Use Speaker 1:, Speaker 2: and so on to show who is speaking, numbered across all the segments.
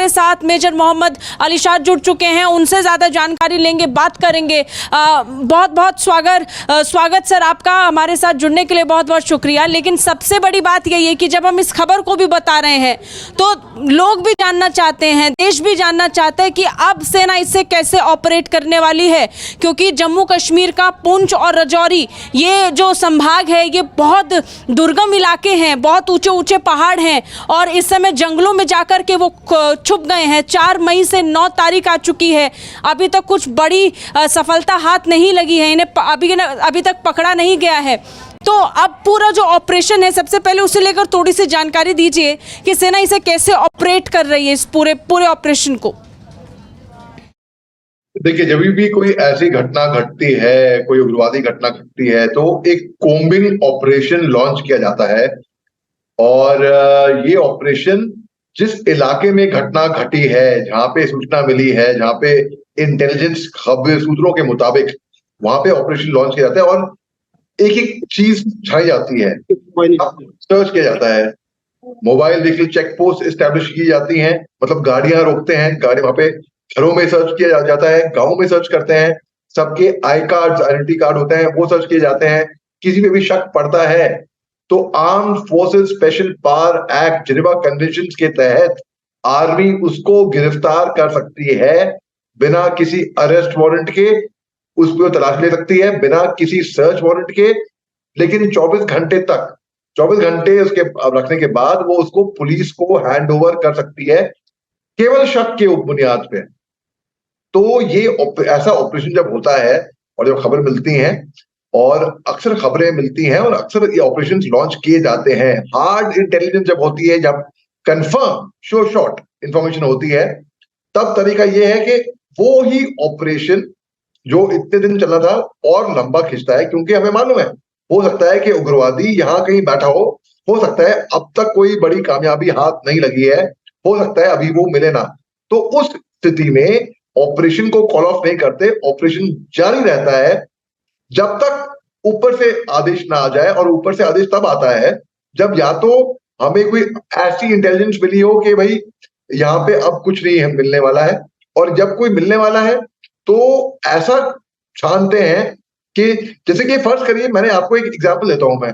Speaker 1: हमारे साथ मेजर मोहम्मद अलीशाद जुड़ चुके हैं, उनसे ज़्यादा जानकारी लेंगे, बात करेंगे। बहुत बहुत स्वागत सर आपका, हमारे साथ जुड़ने के लिए बहुत बहुत शुक्रिया। लेकिन सबसे बड़ी बात यही है कि जब हम इस खबर को भी बता रहे हैं तो लोग भी जानना चाहते हैं, देश भी जानना चाहता है कि अब सेना इससे कैसे ऑपरेट करने वाली है, क्योंकि जम्मू कश्मीर का पुंछ और राजौरी ये जो संभाग है ये बहुत दुर्गम इलाके हैं, बहुत ऊंचे ऊंचे पहाड़ हैं और इस समय जंगलों में जाकर के वो छुप गए हैं। 4 मई से 9 तारीख आ चुकी है, अभी तक कुछ बड़ी सफलता हाथ नहीं लगी है, इन्हें अभी तक पकड़ा नहीं गया है। तो अब पूरा जो ऑपरेशन है, सबसे पहले उसे लेकर थोड़ी सी जानकारी दीजिए कि सेना इसे कैसे ऑपरेट कर रही है, इस पूरे ऑपरेशन को।
Speaker 2: देखिए, जब भी कोई ऐसी घटना घटती है, कोई उग्रवादी घटना घटती है, तो एक कोम्बिंग ऑपरेशन लॉन्च किया जाता है। और ये ऑपरेशन जिस इलाके में घटना घटी है, जहां पे सूचना मिली है, जहां पे इंटेलिजेंस खबर सूत्रों के मुताबिक वहां पे ऑपरेशन लॉन्च किया जाता है और एक एक चीज छाई जाती है, सर्च किया जाता है। Mobile vehicle check post establish की जाती हैं, मतलब गाड़ियां रोकते हैं, गाड़ी वहां पे घरों में सर्च किया जाता है, गांव में सर्च करते हैं, सबके आई कार्ड आइडेंटिटी कार्ड होते हैं वो सर्च किए जाते हैं। किसी पे भी शक पड़ता है तो armed forces special power act Geneva convention के तहत आर्मी उसको गिरफ्तार कर सकती है बिना किसी अरेस्ट वारंट के, उस पर तलाश ले सकती है बिना किसी सर्च वारंट के। लेकिन 24 घंटे उसके रखने के बाद वो उसको पुलिस को हैंड ओवर कर सकती है केवल शक के बुनियाद पे। तो ये ऐसा ऑपरेशन जब होता है और जब खबर मिलती है, और अक्सर खबरें मिलती हैं और अक्सर ये ऑपरेशन लॉन्च किए जाते हैं, हार्ड इंटेलिजेंस जब होती है, जब कंफर्म श्योर शॉट इंफॉर्मेशन होती है, तब तरीका ये है कि वो ही ऑपरेशन जो इतने दिन चला था और लंबा खिंचता है, क्योंकि हमें मालूम है हो सकता है कि उग्रवादी यहां कहीं बैठा हो सकता है अब तक कोई बड़ी कामयाबी हाथ नहीं लगी है, हो सकता है अभी वो मिले ना। तो उस स्थिति में ऑपरेशन को कॉल ऑफ नहीं करते, ऑपरेशन जारी रहता है जब तक ऊपर से आदेश ना आ जाए। और ऊपर से आदेश तब आता है जब या तो हमें कोई ऐसी इंटेलिजेंस मिली हो कि भाई यहाँ पे अब कुछ नहीं है मिलने वाला है, और जब कोई मिलने वाला है तो ऐसा छानते हैं कि जैसे कि फर्ज करिए, मैंने आपको एक एग्जांपल देता हूं मैं।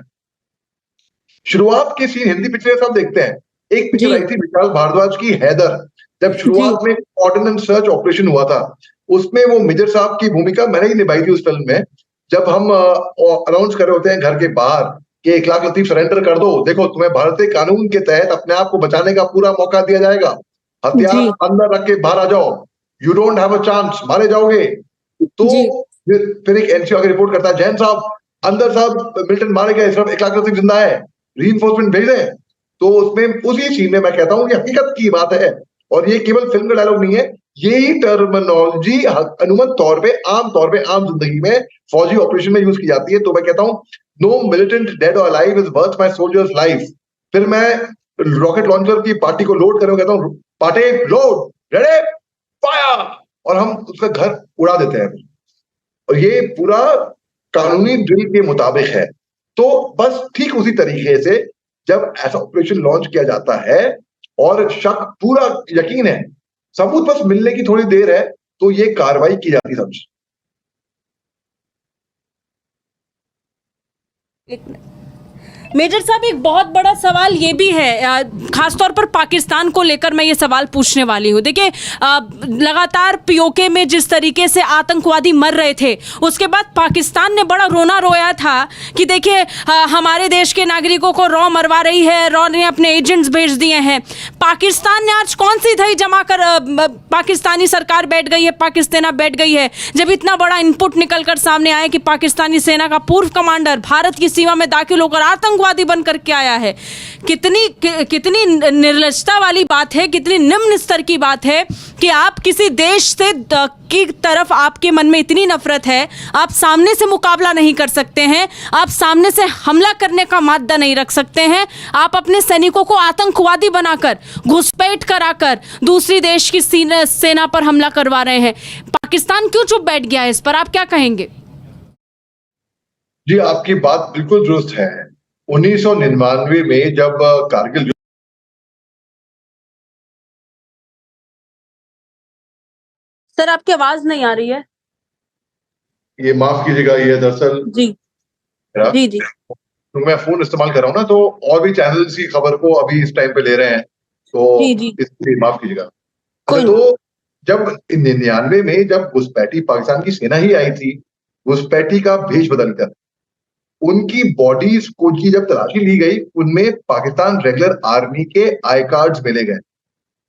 Speaker 2: शुरुआत के सीन हिंदी पिक्चर सब देखते हैं, एक पिक्चर आई थी विशाल भारद्वाज की हैदर, जब शुरुआत में ऑर्डिनेंस सर्च ऑपरेशन हुआ था, उसमें वो मेजर साहब की भूमिका मैंने ही निभाई थी उस फिल्म में। जब हम अनाउंस कर रहे होते हैं घर के बाहर कि इखलाक लतीफ सरेंडर कर दो, देखो तुम्हें भारतीय कानून के तहत अपने आप को बचाने का पूरा मौका दिया जाएगा, हथियार अंदर रख के बाहर आ जाओ, you don't have a chance, मारे जाओगे। तो फिर एक एनसीओ आगे रिपोर्ट करता है, जैन साहब अंदर साहब मिल्टन मारे गए, सिर्फ इखलाक लतीफ जिंदा है, रीइंफोर्समेंट भेज दें। तो उसमें उसी सीन में मैं कहता हूं कि हकीकत की बात है, और ये केवल फिल्म का डायलॉग नहीं है, यही टर्मिनोलॉजी अनुमत तौर पे आम जिंदगी में फौजी ऑपरेशन में यूज की जाती है। तो मैं कहता हूं, नो मिलिटेंट डेड और alive is worth my soldiers life. फिर मैं रॉकेट लॉन्चर की पार्टी को लोड करके कहता हूं, पार्टी लोड, रेडी, फायर, और हम उसका घर उड़ा देते हैं। और ये पूरा कानूनी ड्रिल के मुताबिक है। तो बस ठीक उसी तरीके से जब ऐसा ऑपरेशन लॉन्च किया जाता है और शक पूरा यकीन है, सबूत बस मिलने की थोड़ी देर है, तो ये कार्रवाई की जाती है समझ।
Speaker 1: मेजर साहब, एक बहुत बड़ा सवाल ये भी है, खासतौर पर पाकिस्तान को लेकर मैं ये सवाल पूछने वाली हूँ। देखिए, लगातार पीओके में जिस तरीके से आतंकवादी मर रहे थे, उसके बाद पाकिस्तान ने बड़ा रोना रोया था कि देखिए हमारे देश के नागरिकों को रॉ मरवा रही है, रॉ ने अपने एजेंट्स भेज दिए हैं। पाकिस्तान ने आज कौन सी दही जमा कर पाकिस्तानी सरकार बैठ गई है, पाकिस्तान बैठ गई है, जब इतना बड़ा इनपुट निकल कर सामने आया कि पाकिस्तानी सेना का पूर्व कमांडर भारत की सीमा में दाखिल होकर आतंकवादी बन करके आया है। कितनी निर्लजता वाली बात है, कितनी निम्न स्तर की बात है कि आप किसी देश से की तरफ आपके मन में इतनी नफरत है, आप सामने से मुकाबला नहीं कर सकते हैं, आप सामने से हमला करने का माद्दा नहीं रख सकते हैं, आप अपने सैनिकों को आतंकवादी बनाकर घुसपैठ कराकर दूसरी देश की सेना पर हमला करवा रहे हैं। पाकिस्तान क्यों चुप बैठ गया है, इस पर आप क्या कहेंगे?
Speaker 2: जी, आपकी बात बिल्कुल दुरुस्त है। 1999 में जब कारगिल
Speaker 1: सर आपकी आवाज नहीं आ रही है।
Speaker 2: ये माफ कीजिएगा, ये दरअसल
Speaker 1: जी
Speaker 2: मेरा
Speaker 1: जी जी
Speaker 2: तो मैं फोन इस्तेमाल कर रहा हूँ ना, तो और भी चैनल्स की खबर को अभी इस टाइम पे ले रहे हैं, तो
Speaker 1: जी जी
Speaker 2: इसलिए माफ कीजिएगा। अच्छा,
Speaker 1: कोई नहीं।
Speaker 2: तो जब 99 में जब घुसपैठी पाकिस्तान की सेना ही आई थी, घुसपैठी का भेष बदलकर उनकी बॉडीज को की जब तलाशी ली गई, उनमें पाकिस्तान रेगुलर आर्मी के आई कार्ड्स मिले गए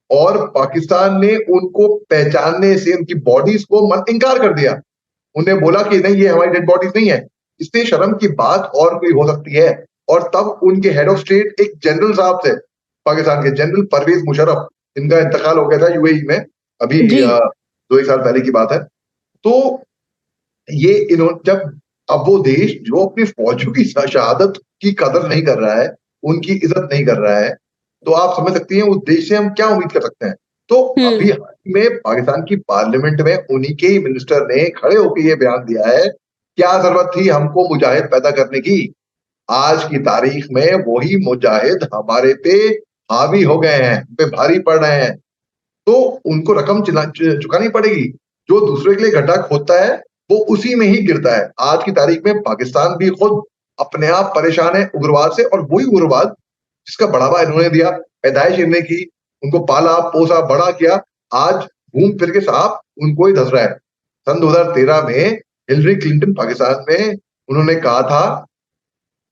Speaker 2: और पाकिस्तान ने उनको पहचानने से उनकी बॉडीज को इनकार कर दिया। उन्हें बोला कि नहीं, ये हमारी डेड बॉडीज नहीं है। इससे शर्म की बात और कोई हो सकती है। और तब उनके हेड ऑफ स्टेट एक जनरल साहब थे, पाकिस्तान के जनरल परवेज मुशर्रफ, इनका इंतकाल हो गया था यूएई में अभी
Speaker 1: जी
Speaker 2: 2 एक साल पहले की बात है। तो ये इन्होंने जब अब वो देश जो अपनी फौजियों की शहादत की कदर नहीं कर रहा है, उनकी इज्जत नहीं कर रहा है, तो आप समझ सकती हैं उस देश से हम क्या उम्मीद कर सकते हैं। तो अभी हाल ही में पाकिस्तान की पार्लियामेंट में उन्हीं के ही मिनिस्टर ने खड़े होकर ये बयान दिया है, क्या जरूरत थी हमको मुजाहिद पैदा करने की, आज की तारीख में वही मुजाहिद हमारे पे हावी हो गए हैं, पे भारी पड़ रहे हैं, तो उनको रकम चुकानी पड़ेगी। जो दूसरे के लिए गड्ढा खोदता है वो उसी में ही गिरता है। आज की तारीख में पाकिस्तान भी खुद अपने आप परेशान है उग्रवाद से, और वही उग्रवाद जिसका बढ़ावा इन्होंने दिया, पैदाइश इन्होंने की, उनको पाला पोसा बड़ा किया, आज घूम फिर के साहब उनको ही धस रहा है। सन 2013 में हिलरी क्लिंटन पाकिस्तान में उन्होंने कहा था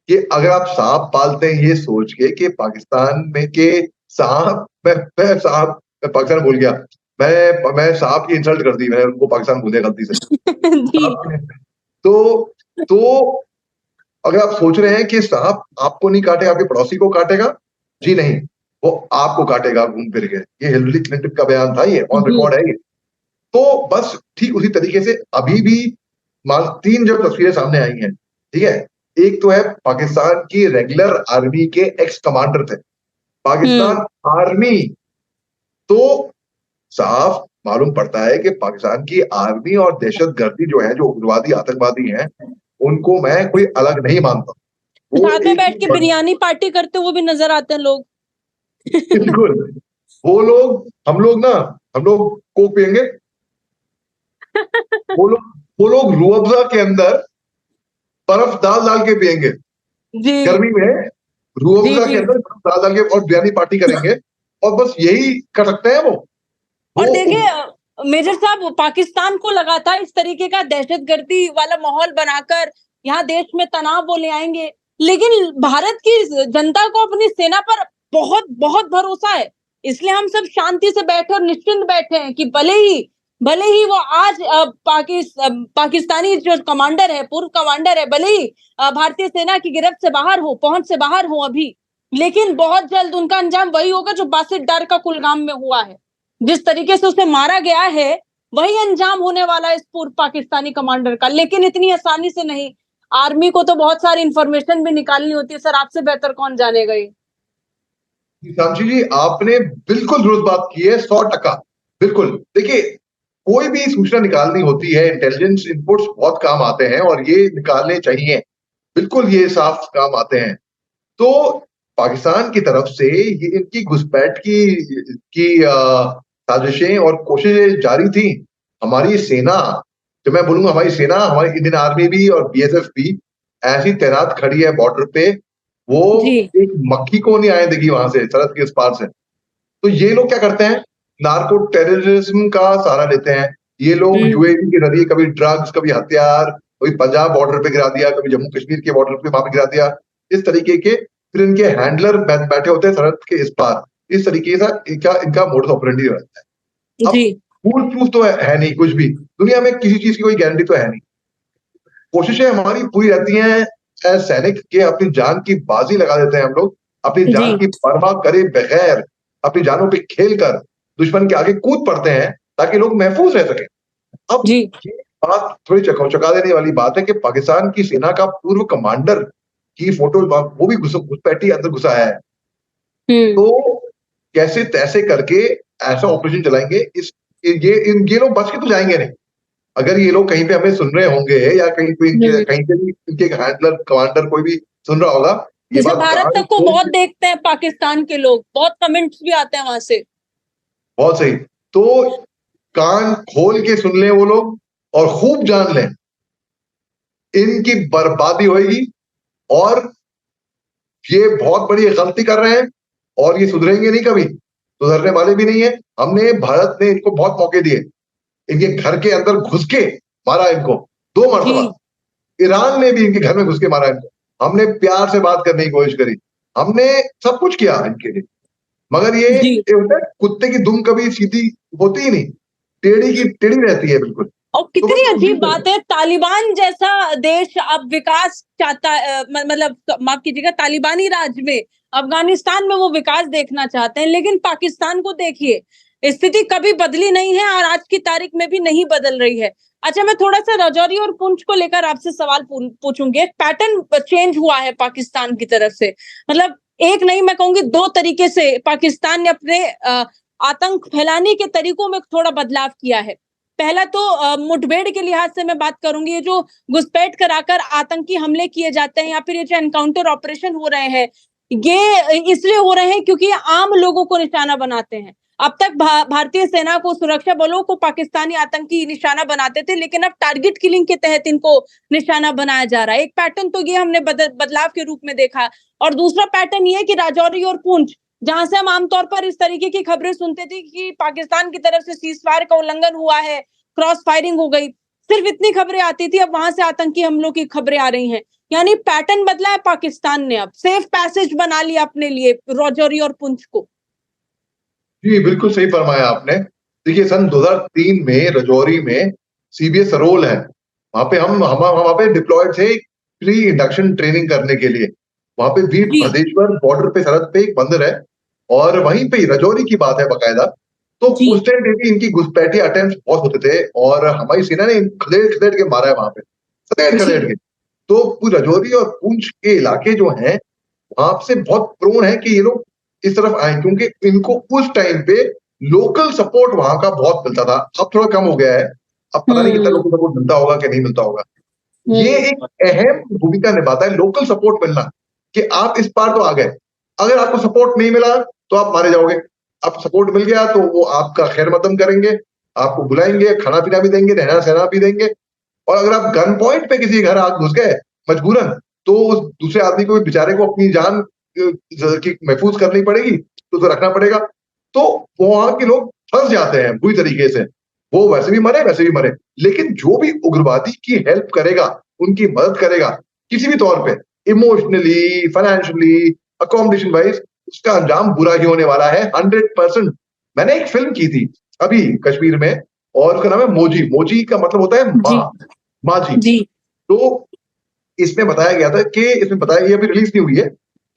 Speaker 2: कि अगर आप सांप पालते हैं ये सोच के कि पाकिस्तान में के सांप, मैं पाकिस्तान भूल गया, मैं सांप की इंसल्ट कर दी, मैंने उनको पाकिस्तान भूल गया गलती से।
Speaker 1: जी
Speaker 2: तो अगर आप सोच रहे हैं कि सांप आपको नहीं काटेगा, आपके पड़ोसी को काटेगा, जी नहीं, वो आपको काटेगा घूम फिर के। ये हिलरी क्लिंटन का बयान था, ये ऑन रिकॉर्ड है ये। तो बस ठीक उसी तरीके से अभी भी 3 जो तस्वीरें सामने आई हैं, ठीक है, एक तो है पाकिस्तान की रेगुलर आर्मी के एक्स कमांडर थे, पाकिस्तान आर्मी, तो साफ मालूम पड़ता है कि पाकिस्तान की आर्मी और दहशतगर्दी जो है, जो उग्रवादी आतंकवादी हैं, उनको मैं कोई अलग नहीं मानता। वो
Speaker 1: साथ में
Speaker 2: एक
Speaker 1: बैठ के बिरयानी पार्टी करते हुए भी नजर आते हैं लोग।
Speaker 2: बिल्कुल, वो लोग हम लोग कोक पियेंगे, वो लोग रूह अफ़ज़ा के अंदर बर्फ डाल डाल के पियेंगे
Speaker 1: जी
Speaker 2: गर्मी में, रूह
Speaker 1: जी
Speaker 2: अफ़ज़ा के
Speaker 1: जी
Speaker 2: अंदर बर्फ डाल डाल के, और बिरयानी पार्टी करेंगे, और बस यही कर सकते हैं वो
Speaker 1: और
Speaker 2: वो
Speaker 1: देखिए मेजर साहब, पाकिस्तान को लगातार इस तरीके का दहशतगर्दी वाला माहौल बनाकर यहाँ देश में तनाव वो ले आएंगे, लेकिन भारत की जनता को अपनी सेना पर बहुत बहुत भरोसा है। इसलिए हम सब शांति से बैठे और निश्चिंत बैठे हैं कि भले ही वो आज पाकिस्तानी जो कमांडर है, पूर्व कमांडर है, भले ही भारतीय सेना की गिरफ्त से बाहर हो, पहुंच से बाहर हो अभी, लेकिन बहुत जल्द उनका अंजाम वही होगा जो बासित डार का कुलगाम में हुआ है। जिस तरीके से उसे मारा गया है वही अंजाम होने वाला है इस पूर्व पाकिस्तानी कमांडर का, लेकिन इतनी आसानी से नहीं। आर्मी को तो बहुत सारी इंफॉर्मेशन भी निकालनी होती है सर, आपसे बेहतर कौन जानेगा ये।
Speaker 2: साक्षी जी, आपने बिल्कुल दुरुस्त बात की है, 100%। बिल्कुल, देखिए, कोई भी सूचना निकालनी होती है, इंटेलिजेंस इनपुट्स बहुत काम आते हैं और ये निकालने चाहिए, बिल्कुल ये साफ काम आते हैं। तो पाकिस्तान की तरफ से ये इनकी घुसपैठ की साजिशें और कोशिशें जारी थी। हमारी सेना, तो मैं बोलूंगा हमारी सेना, हमारी इंडियन आर्मी भी और बीएसएफ भी ऐसी तैनात खड़ी है बॉर्डर पे, वो
Speaker 1: जी
Speaker 2: एक मक्खी को नहीं आने देगी वहां से, सरहद के इस पार से। तो ये लोग क्या करते हैं, नार्को टेररिज्म का सहारा लेते हैं। ये लोग यूएई के जरिए कभी ड्रग्स, कभी हथियार, कभी पंजाब बॉर्डर पे गिरा दिया, कभी जम्मू कश्मीर के बॉर्डर पे वहां पे गिरा दिया, इस तरीके के। फिर इनके हैंडलर बैठे होते हैं सरहद के इस पार, इस तरीके से इनका मोडस ऑपरेंडी रहता है। अब
Speaker 1: जी
Speaker 2: फूल प्रूफ तो है नहीं कुछ भी, दुनिया में किसी चीज की कोई गारंटी तो है नहीं। कोशिशें हमारी पूरी रहती हैं एज सैनिक के, अपनी जान की बाजी लगा देते हैं हम लोग, अपनी जान
Speaker 1: जी
Speaker 2: की परवाह करे बगैर, अपनी जानों पे खेल कर दुश्मन के आगे कूद पड़ते हैं ताकि लोग महफूज रह सके। अब
Speaker 1: जी
Speaker 2: ये बात थोड़ी चौंका देने वाली बात है कि पाकिस्तान की सेना का पूर्व कमांडर की फोटो, वो भी घुसपैठी अंदर घुसा है। तो कैसे तैसे करके ऐसा ऑपरेशन चलाएंगे, ये लोग बच के तो जाएंगे नहीं। अगर ये लोग कहीं पे हमें सुन रहे होंगे या कहीं पे भी इनके हैंडलर कमांडर कोई भी सुन रहा होगा, ये
Speaker 1: जैसे
Speaker 2: बात
Speaker 1: भारत तक को बहुत देखते हैं पाकिस्तान के लोग, बहुत कमेंट्स भी आते हैं वहां से।
Speaker 2: बहुत सही। तो कान खोल के सुन लें वो लोग और खूब जान लें, इनकी बर्बादी होगी। और ये बहुत बड़ी गलती कर रहे हैं और ये सुधरेंगे नहीं, कभी सुधरने वाले भी नहीं है। हमने, भारत ने इनको बहुत मौके दिए, इनके घर के अंदर घुस के मारा इनको 2 मरतबा। ईरान ने भी इनके घर में घुस के मारा इनको। हमने प्यार से बात करने की कोशिश करी, हमने सब कुछ किया इनके लिए, मगर ये होता है, कुत्ते की दुम कभी सीधी होती ही नहीं, टेढ़ी की टेढ़ी रहती है बिल्कुल।
Speaker 1: और कितनी अजीब बात है, तालिबान जैसा देश अब विकास चाहता है, मतलब माफ कीजिएगा, तालिबानी राज में अफगानिस्तान में वो विकास देखना चाहते हैं, लेकिन पाकिस्तान को देखिए, स्थिति कभी बदली नहीं है और आज की तारीख में भी नहीं बदल रही है। अच्छा, मैं थोड़ा सा राजौरी और पुंछ को लेकर आपसे सवाल पूछूंगी। एक पैटर्न चेंज हुआ है पाकिस्तान की तरफ से, मतलब एक नहीं, मैं कहूंगी 2 तरीके से पाकिस्तान ने अपने आतंक फैलाने के तरीकों में थोड़ा बदलाव किया है। पहला तो मुठभेड़ के लिहाज से मैं बात करूंगी, ये जो घुसपैठ कराकर आतंकी हमले किए जाते हैं या फिर ये जो एनकाउंटर ऑपरेशन हो रहे हैं, ये इसलिए हो रहे हैं क्योंकि आम लोगों को निशाना बनाते हैं। अब तक भारतीय सेना को, सुरक्षा बलों को पाकिस्तानी आतंकी निशाना बनाते थे, लेकिन अब टारगेट किलिंग के तहत इनको निशाना बनाया जा रहा है। एक पैटर्न तो ये हमने बदलाव के रूप में देखा, और दूसरा पैटर्न ये कि राजौरी और पुंछ, जहां से हम आमतौर पर इस तरीके की खबरें सुनते थे कि पाकिस्तान की तरफ से सीजफायर का उल्लंघन हुआ है, क्रॉस फायरिंग हो गई, सिर्फ इतनी खबरें आती थी, अब वहां से आतंकी हमलों की खबरें आ रही हैं। यानी पैटर्न बदला है पाकिस्तान ने, अब सेफ पैसेज बना लिया अपने लिए राजौरी और पुंछ को।
Speaker 2: जी, बिल्कुल सही फरमाया आपने। देखिए, सन 2003 में राजौरी में सीबीएस रोल है, वहां पे हम वहां पे डिप्लॉयड थे प्री इंडक्शन ट्रेनिंग करने के लिए। वहां पे वीर भदेश्वर बॉर्डर पे, सरहद पे एक मंदिर है, और वहीं पे राजौरी की बात है बकायदा। तो उस टाइम पे भी इनकी घुसपैठी अटेम्प्ट बहुत होते थे, और हमारी सेना ने खदेड़ खदेड़ के मारा है वहां पे, खदेड़ खदेड़ के। तो राजौरी और पुंछ के इलाके जो हैं, वहां से बहुत प्रोन है कि ये लोग इस तरफ आए, क्योंकि इनको उस टाइम पे लोकल सपोर्ट वहां का बहुत मिलता था। अब थोड़ा कम हो गया है, अब पता नहीं कितना लोकल सपोर्ट मिलता होगा कि नहीं मिलता होगा। ये एक अहम भूमिका निभाता है, लोकल सपोर्ट मिलना, कि आप इस पार तो आ गए, अगर आपको सपोर्ट नहीं मिला तो आप मारे जाओगे। अब सपोर्ट मिल गया तो वो आपका खैर मकदम करेंगे, आपको बुलाएंगे, खाना पीना भी देंगे, रहना सहना भी देंगे। और अगर आप गन पॉइंट पे किसी घर आग घुस गए मजबूरन, तो उस दूसरे आदमी को, बेचारे को अपनी जान की महफूज करनी पड़ेगी, तो रखना पड़ेगा। तो वहां के लोग फंस जाते हैं बुरी तरीके से, वो वैसे भी मरे वैसे भी मरे। लेकिन जो भी उग्रवादी की हेल्प करेगा, उनकी मदद करेगा किसी भी तौर पे, इमोशनली, फाइनेंशियली, अकोमोडेशन वाइज, उसका अंजाम बुरा ही होने वाला है 100%। मैंने एक फिल्म की थी अभी कश्मीर में, और उसका नाम है मोजी। मोजी का मतलब होता है माँ जी। तो इसमें बताया गया था कि, इसमें बताया, ये अभी रिलीज नहीं हुई है,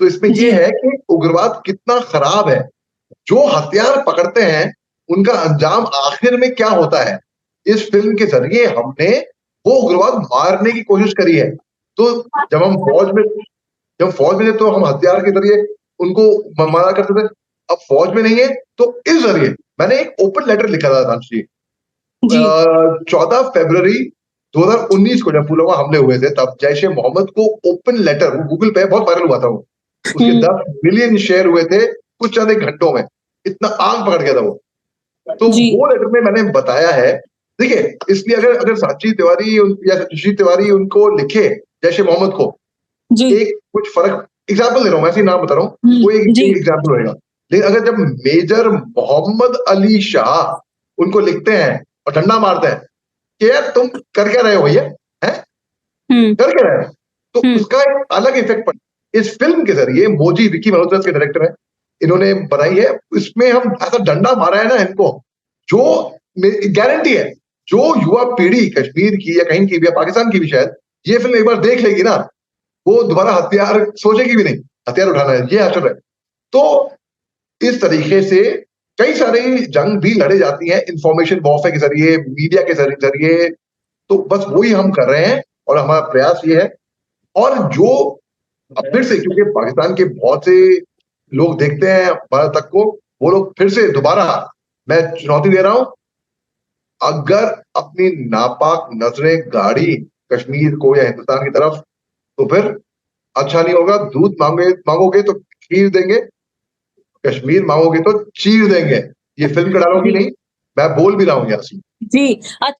Speaker 2: तो इसमें ये है कि उग्रवाद कितना खराब है, जो हथियार पकड़ते हैं उनका अंजाम आखिर में क्या होता है। इस फिल्म के जरिए हमने वो उग्रवाद मारने की कोशिश करी है। तो जब हम फौज में थे तो हम हथियार के जरिए उनको मारा करते थे, अब फौज में नहीं है तो इस जरिए। मैंने एक ओपन लेटर लिखा था दानश्री, 14 फरवरी 2019 को, जब पुलवामा हमले हुए थे, तब जैश ए मोहम्मद को ओपन लेटर, वो गूगल पे बहुत वायरल हुआ था, वो उसके 10 मिलियन शेयर हुए थे कुछ चंद एक घंटों में, इतना आग पकड़ गया था वो। तो वो लेटर में मैंने बताया है, देखिए, इसलिए अगर साची तिवारी या सुशील तिवारी उनको लिखे जैश ए मोहम्मद को, एक कुछ फर्क, एग्जाम्पल दे रहा हूँ, मैं ऐसे नाम बता रहा हूँ, वो एक एग्जाम्पल रहेगा। लेकिन अगर जब मेजर मोहम्मद अली शाह उनको लिखते हैं और डंडा मारते हैं कि यार तुम कर क्या रहे हो भैया, कर क्या रहे हो, तो उसका एक अलग इफेक्ट पड़ा। इस फिल्म के जरिए मोजी, विकी मल्होत्रा के डायरेक्टर है, इन्होंने बनाई है, इसमें हम ऐसा डंडा मारा है ना इनको, जो गारंटी है जो युवा पीढ़ी कश्मीर की या कहीं की भी, या पाकिस्तान की भी शायद, ये फिल्म एक बार देख लेगी ना, वो दोबारा हथियार सोचेगी भी नहीं, हथियार उठाना है, ये असर है। तो इस तरीके से कई सारी जंग भी लड़े जाती है इंफॉर्मेशन वॉरफेयर के जरिए, मीडिया के जरिए। तो बस वही हम कर रहे हैं, और हमारा प्रयास ये है। और जो अब फिर से, क्योंकि पाकिस्तान के बहुत से लोग देखते हैं भारत तक को, वो लोग फिर से दोबारा, मैं चुनौती दे रहा हूं, अगर अपनी नापाक नजरें गाड़ी कश्मीर को या हिंदुस्तान की तरफ, तो फिर अच्छा नहीं होगा। दूध मांगोगे तो खीर देंगे, कश्मीर मांगोगे तो चीर देंगे। ये फिल्म का डायलॉग ही नहीं, मैं बोल भी रहा हूँ यासीन।
Speaker 1: जी।